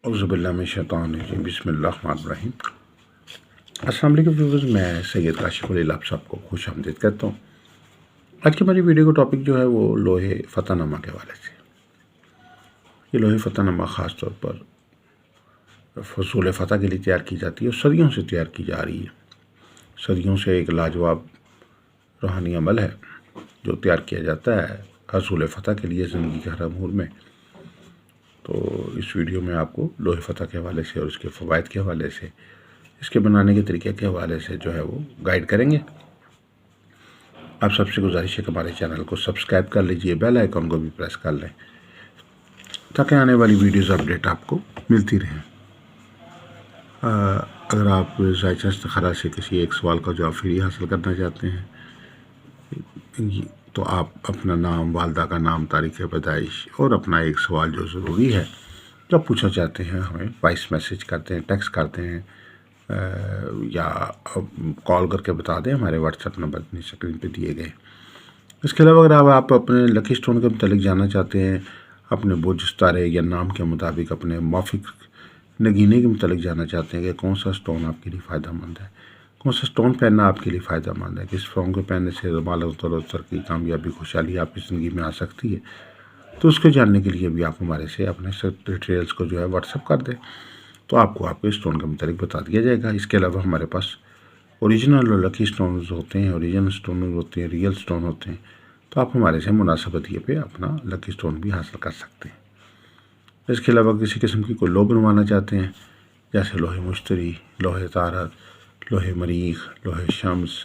औज़ुबिल्लाहिमिनश्शैतानिर्रजीम बिस्मिल्लाहिर्रहमानिर्रहीम। अस्सलाम वालेकुम व्यूअर्स, मैं सैयद काशिफ़ुल इल्ल आप सबको खुश आमदीद कहता हूँ। आज की हमारी वीडियो का टॉपिक जो है वो लोहे फ़तहनामा के हवाले से। ये लोहे फ़तहनामा ख़ास तौर पर फ़सूल फ़तह के लिए तैयार की जाती है और सदियों से तैयार की जा रही है। सदियों से एक लाजवाब रूहानी अमल है जो तैयार किया जाता है हसूल फ़तह के लिए ज़िंदगी के हर अमूर में। तो इस वीडियो में आपको लोहे फ़तह के हवाले से और उसके फ़वाइद के हवाले से, इसके बनाने के तरीके के हवाले से जो है वो गाइड करेंगे। आप सबसे गुजारिश है कि हमारे चैनल को सब्सक्राइब कर लीजिए, बेल आइकन को भी प्रेस कर लें ताकि आने वाली वीडियोस अपडेट आपको मिलती रहें। अगर आप ज़ायचा इस्तिखारा से किसी एक सवाल का जवाब फ्री हासिल करना चाहते हैं तो आप अपना नाम, वालदा का नाम, तारीख़ पैदाइश और अपना एक सवाल जो ज़रूरी है जो पूछना चाहते हैं हमें वॉइस मैसेज करते हैं, टेक्स्ट करते हैं या कॉल करके बता दें। हमारे व्हाट्सएप नंबर अपनी स्क्रीन पे दिए गए। इसके अलावा अगर आप अपने लकी स्टोन के मतलब जानना चाहते हैं, अपने बोझ तारे या नाम के मुताबिक अपने माफिक नगीने के मतलब जानना चाहते हैं कि कौन सा स्टोन आपके लिए फ़ायदेमंद है, कौन सा स्टोन पहनना आपके लिए फ़ायदेमंद है, किस स्टोन को पहनने से माल दौलत, तरक्की, कामयाबी, खुशहाली आपकी ज़िंदगी में आ सकती है, तो उसको जानने के लिए भी आप हमारे से अपने डिटेल्स को जो है व्हाट्सएप कर दें तो आपको आपके स्टोन का मतलब बता दिया जाएगा। इसके अलावा हमारे पास ओरिजिनल और लकी स्टोन्स होते हैं, ओरिजिनल स्टोन होते हैं, रियल स्टोन होते हैं, तो आप हमारे से मुनासिब हदिये पे अपना लकी स्टोन भी हासिल कर सकते हैं। इसके अलावा किसी किस्म की कोई लो बनवाना चाहते हैं, जैसे लोहे मुश्तरी, लोहे तारक, लोहे मरीख, लोहे शम्स,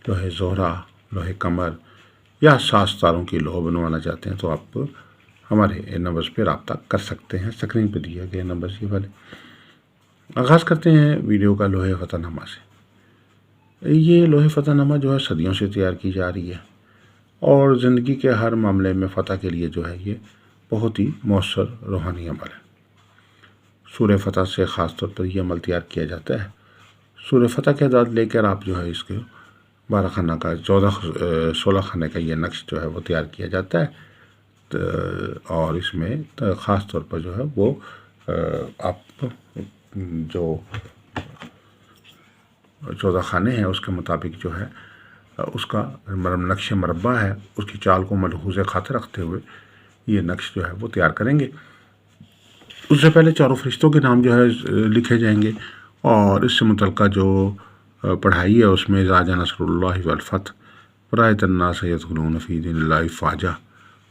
लोहे ज़ोहरा, लोहे कमर या सात तारों की लोह बनवाना चाहते हैं तो आप हमारे नंबर्स पर रब्ता कर सकते हैं। स्क्रीन पर दिए गए नंबर्स ये वाले। आगाज़ करते हैं वीडियो का लोहे फ़तहनामा से। ये लोहे फ़तहनामा जो है सदियों से तैयार की जा रही है और ज़िंदगी के हर मामले में फ़तह के लिए जो है ये बहुत ही मौसर रूहानी अमल है। सूरह फ़तह से ख़ास तौर पर यह अमल तैयार किया जाता है। सूरह फ़तह के अदाद लेकर आप जो है इसके 12 खाना का 16 खाने का ये नक्श जो है वो तैयार किया जाता है। और इसमें ख़ास तौर पर जो है वो आप जो 14 खाने हैं उसके मुताबिक जो है उसका नक्श मरबा है, उसकी चाल को मलहूज़ खातिर रखते हुए ये नक्श जो है वो तैयार करेंगे। उससे पहले चारों फरिश्तों के नाम जो है लिखे जाएंगे और इससे मुतल्लिक़ जो पढ़ाई है उसमें ज़ाजा नसरुल्लाहि वल फ़तह रायतन्नास यदखुलून फ़ी दीनिल्लाहि फ़ाजा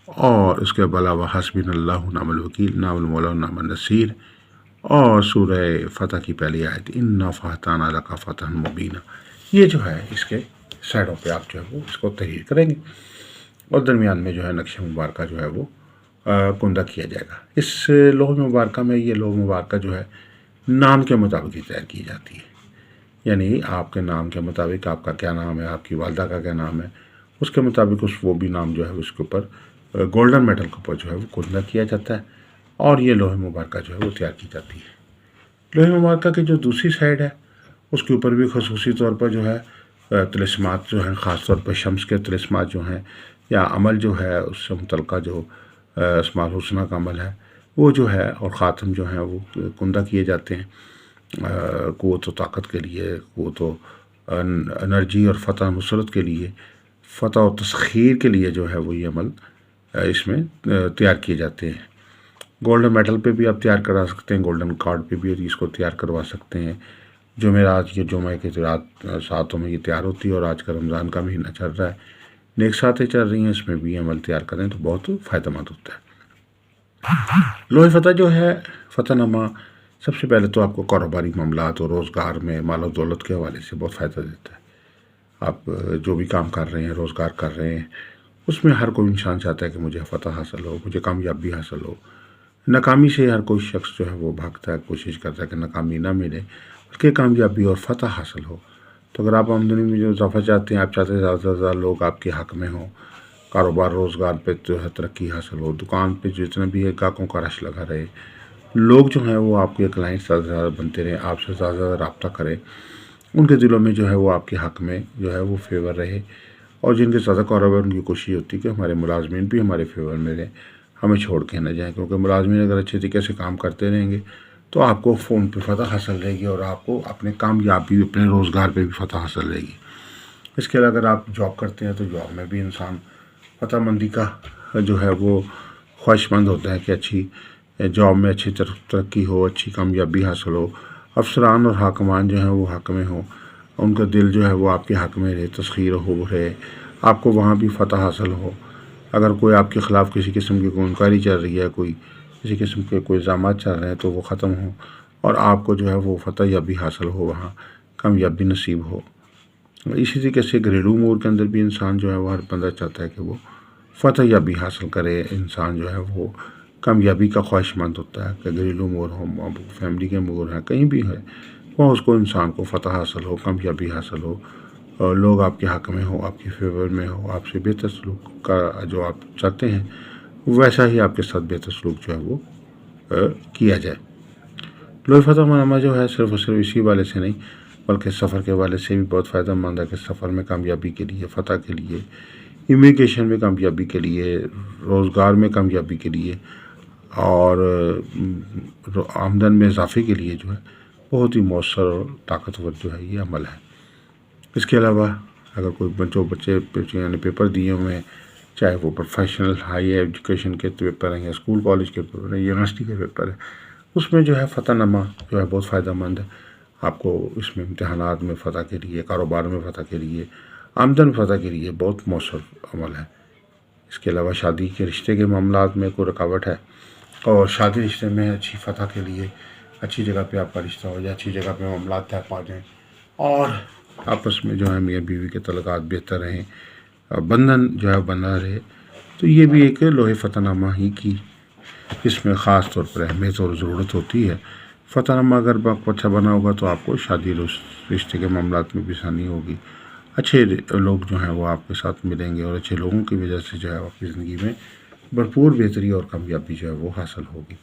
और इसके अलावा हस्बिनल्लाहु निअमल वकील निअमल मौला निअमन नसीर और सूरह फ़तह की पहली आयत इन्ना फ़तहना लका फ़तहन मुबीना, ये जो है इसके साइडों पे आप जो है वो इसको तहरीर करेंगे और दरमियान में जो है नक्श मुबारक जो है वो कुंदा किया जाएगा। इस लोह मुबारक में ये लोह मुबारक जो है नाम के मुताबिक तैयार की जाती है, यानी आपके नाम के मुताबिक आपका क्या नाम है, आपकी वालदा का क्या नाम है, उसके मुताबिक वो भी नाम जो है उसके ऊपर गोल्डन मेटल के ऊपर जो है वो कुंदा किया जाता है और ये लोहे मुबारक जो है वो तैयार की जाती है। लोहे मुबारक की जो दूसरी साइड है उसके ऊपर भी खसूसी तौर पर जो है तिलिस्मात जो हैं, ख़ास तौर पर शम्स के तिलिस्मात जो हैं या अमल जो है उससे मुतल्लिक़ जो अस्माउल हुस्ना का अमल है वो जो है और ख़ातम जो हैं वो कुंदा किए जाते हैं क़ुव्वत व ताकत के लिए, क़ुव्वत व एनर्जी और फ़तह नुसरत के लिए, फ़तह और तस्ख़ीर के लिए जो है वो ये अमल इसमें तैयार किए जाते हैं। गोल्डन मेटल पे भी आप तैयार करा सकते हैं, गोल्डन कार्ड पे भी इसको तैयार करवा सकते हैं। जुमेरात के जुमे के रात सातों में ये तैयार होती है और आज का रमज़ान का महीना चल रहा है, नेक सातें चल रही हैं, इसमें भी अमल तैयार करें तो बहुत फ़ायदेमंद होता है। लोहे फ़तह जो है फ़तहनामा सबसे पहले तो आपको कारोबारी मामलात और रोज़गार में माल और दौलत के हवाले से बहुत फ़ायदा देता है। आप जो भी काम कर रहे हैं, रोज़गार कर रहे हैं, उसमें हर कोई इंसान चाहता है कि मुझे फ़तह हासिल हो, मुझे कामयाबी हासिल हो। नाकामी से हर कोई शख्स जो है वो भागता है, कोशिश करता है कि नाकामी ना मिले बल्कि कामयाबी और फ़तह हासिल हो। तो अगर आप आमदनी में जो इजाफ़ा चाहते हैं, आप चाहते हैं ज़्यादा से ज़्यादा लोग आपके हक़ में हों, कारोबार रोज़गार पे जो है तरक्की हासिल हो, दुकान पे जितना भी है ग्राहकों का रश लगा रहे, लोग जो हैं वो आपके क्लाइंट ज़्यादा से ज़्यादा बनते रहें, आपसे ज़्यादा से ज़्यादा रब्ता करें, उनके दिलों में जो है वो आपके हक़ में जो है वो फेवर रहे और जिनके ज़्यादा कारोबार उनकी कोशिश होती है कि हमारे मुलाजमीन भी हमारे फेवर में रहें, हमें छोड़ के ना जाएँ, क्योंकि मुलाजमीन अगर अच्छे तरीके से काम करते रहेंगे تو آپ کو فون پہ فتح حاصل رہے گی اور آپ کو اپنے کامیابی اپنے روزگار پہ بھی فتح حاصل رہے گی۔ اس کے علاوہ اگر آپ جاب کرتے ہیں تو جاب میں بھی انسان فتح مندی کا جو ہے وہ خواہش مند ہوتا ہے کہ اچھی جاب میں اچھی ترقی ہو، اچھی کامیابی حاصل ہو، افسران اور حاکمان جو ہیں وہ حق میں ہوں، ان کا دل جو ہے وہ آپ کے حق میں رہے، تسخیر ہو رہے، آپ کو وہاں بھی فتح حاصل ہو۔ اگر کوئی آپ کے خلاف کسی قسم کی کوئی انکوائری چل رہی ہے، کسی قسم کے کوئی الزامات چل رہے ہیں تو وہ ختم ہوں اور آپ کو جو ہے وہ فتح یابی حاصل ہو، وہاں کامیابی نصیب ہو۔ اسی طریقے سے گھریلو امور کے اندر بھی انسان جو ہے وہ ہر بندہ چاہتا ہے کہ وہ فتح یابی حاصل کرے، انسان جو ہے وہ کامیابی کا خواہش مند ہوتا ہے کہ گھریلو امور ہوں، فیملی کے امور ہیں، کہیں بھی ہے، وہ اس کو انسان کو فتح حاصل ہو، کامیابی حاصل ہو، اور لوگ آپ کے حق میں ہو، آپ کے فیور میں ہو، آپ سے بہتر سلوک کا جو آپ چاہتے ہیں ویسا ہی آپ کے ساتھ بہتر سلوک جو ہے وہ کیا جائے۔ لوح فتح نامہ جو ہے صرف اور صرف اسی والے سے نہیں بلکہ سفر کے والے سے بھی بہت فائدہ مند ہے کہ سفر میں کامیابی کے لیے، فتح کے لیے، امیگریشن میں کامیابی کے لیے، روزگار میں کامیابی کے لیے اور آمدن میں اضافے کے لیے جو ہے بہت ہی مؤثر اور طاقتور جو ہے یہ عمل ہے۔ اس کے علاوہ اگر کوئی جو بچے یعنی پیپر دیے ہوئے ہیں، چاہے وہ پروفیشنل ہائی ایجوکیشن کے پیپر ہیں یا اسکول کالج کے پیپر ہیں، یونیورسٹی کے پیپر ہیں، اس میں جو ہے فتح نامہ جو ہے بہت فائدہ مند ہے۔ آپ کو اس میں امتحانات میں فتح کے لیے، کاروبار میں فتح کے لیے، آمدن فتح کے لیے بہت مؤثر عمل ہے۔ اس کے علاوہ شادی کے رشتے کے معاملات میں کوئی رکاوٹ ہے اور شادی رشتے میں اچھی فتح کے لیے اچھی جگہ پہ آپ کا رشتہ ہو جائے، اچھی جگہ پہ معاملات طے پا جائیں اور آپس میں جو ہے میاں بیوی کے تعلقات بہتر رہیں، بندھن جو ہے بنا رہے، تو یہ بھی ایک لوح فتح نامہ ہی کی اس میں خاص طور پر اہمیت اور ضرورت ہوتی ہے۔ فتح نامہ اگر اچھا بنا ہوگا تو آپ کو شادی رشتے کے معاملات میں بھی آسانی ہوگی، اچھے لوگ جو ہیں وہ آپ کے ساتھ ملیں گے اور اچھے لوگوں کی وجہ سے جو ہے آپ کی زندگی میں بھرپور بہتری اور کامیابی جو ہے وہ حاصل ہوگی۔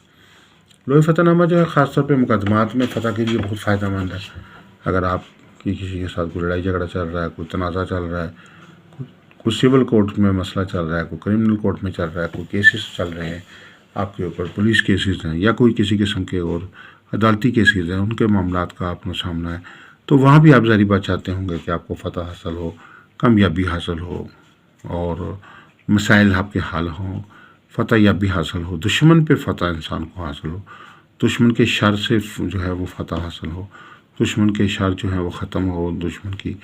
لوح فتح نامہ جو ہے خاص طور پہ مقدمات میں فتح کے لیے بہت فائدہ مند ہے۔ اگر آپ کی کسی کے ساتھ کوئی لڑائی جھگڑا چل رہا ہے، کوئی تنازع چل رہا ہے، کوئی سول کورٹ میں مسئلہ چل رہا ہے، کوئی کرمنل کورٹ میں چل رہا ہے، کوئی کیسز چل رہے ہیں آپ کے اوپر، پولیس کیسز ہیں یا کوئی کسی قسم کے اور عدالتی کیسز ہیں، ان کے معاملات کا آپ کو سامنا ہے، تو وہاں بھی آپ ظاہری بات چاہتے ہوں گے کہ آپ کو فتح حاصل ہو، کامیابی حاصل ہو اور مسائل آپ کے حل ہوں، فتح یابی حاصل ہو، دشمن پہ فتح انسان کو حاصل ہو، دشمن کے شر سے جو ہے وہ فتح حاصل ہو، دشمن کے شر جو ہے وہ ختم ہو، دشمن کی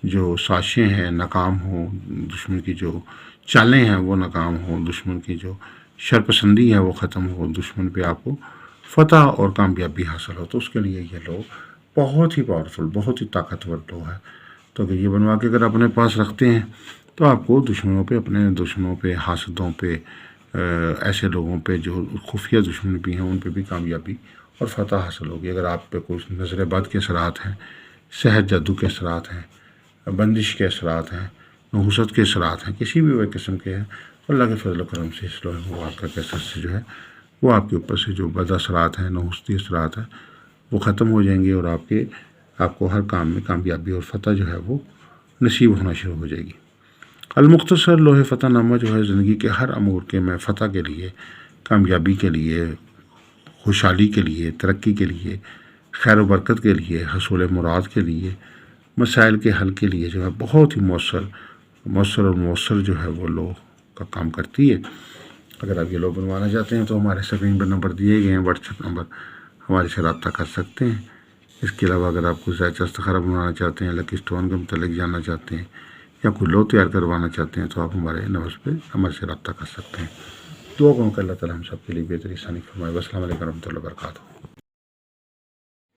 جو سازشیں ہیں ناکام ہوں، دشمن کی جو چالیں ہیں وہ ناکام ہوں، دشمن کی جو شرپسندی ہے وہ ختم ہو، دشمن پہ آپ کو فتح اور کامیابی حاصل ہو، تو اس کے لیے یہ لوگ بہت ہی پاورفل، بہت ہی طاقتور لوگ ہے۔ تو کہ یہ بنوا کے اگر اپنے پاس رکھتے ہیں تو آپ کو دشمنوں پہ، اپنے دشمنوں پہ، حاسدوں پہ، ایسے لوگوں پہ جو خفیہ دشمن بھی ہیں ان پہ بھی کامیابی اور فتح حاصل ہوگی۔ اگر آپ پہ کوئی نظر بد کے اثرات ہیں، سحر جادو کے اثرات ہیں، بندش کے اثرات ہیں، نحوست کے اثرات ہیں، کسی بھی قسم کے ہیں، اللہ کے فضل و کرم سے اس لوح مبارکہ کے اثر سے جو ہے وہ آپ کے اوپر سے جو بد اثرات ہیں، نحوستی اثرات ہیں، وہ ختم ہو جائیں گے اور آپ کو ہر کام میں کامیابی اور فتح جو ہے وہ نصیب ہونا شروع ہو جائے گی۔ المختصر لوح فتح نامہ جو ہے زندگی کے ہر امور کے میں فتح کے لیے، کامیابی کے لیے، خوشحالی کے لیے، ترقی کے لیے، خیر و برکت کے لیے، حصول مراد کے لیے، مسائل کے حل کے لیے جو ہے بہت ہی مؤثر جو ہے وہ لوح کا کام کرتی ہے۔ اگر آپ یہ لوح بنوانا چاہتے ہیں تو ہمارے اسکرین پر نمبر دیے گئے ہیں، واٹس ایپ نمبر، ہمارے سے رابطہ کر سکتے ہیں۔ اس کے علاوہ اگر آپ کوئی زائچہ استخارہ بنوانا چاہتے ہیں، لکی اسٹون کے متعلق جاننا چاہتے ہیں یا کوئی لوح تیار کروانا چاہتے ہیں تو آپ ہمارے نمبر پہ ہمارے سے رابطہ کر سکتے ہیں۔ دعا کروں کہ اللہ تعالیٰ ہم سب کے لیے بہتری ثانی فرمائے۔ السلام علیکم و رحمۃ اللہ وبرکاتہ۔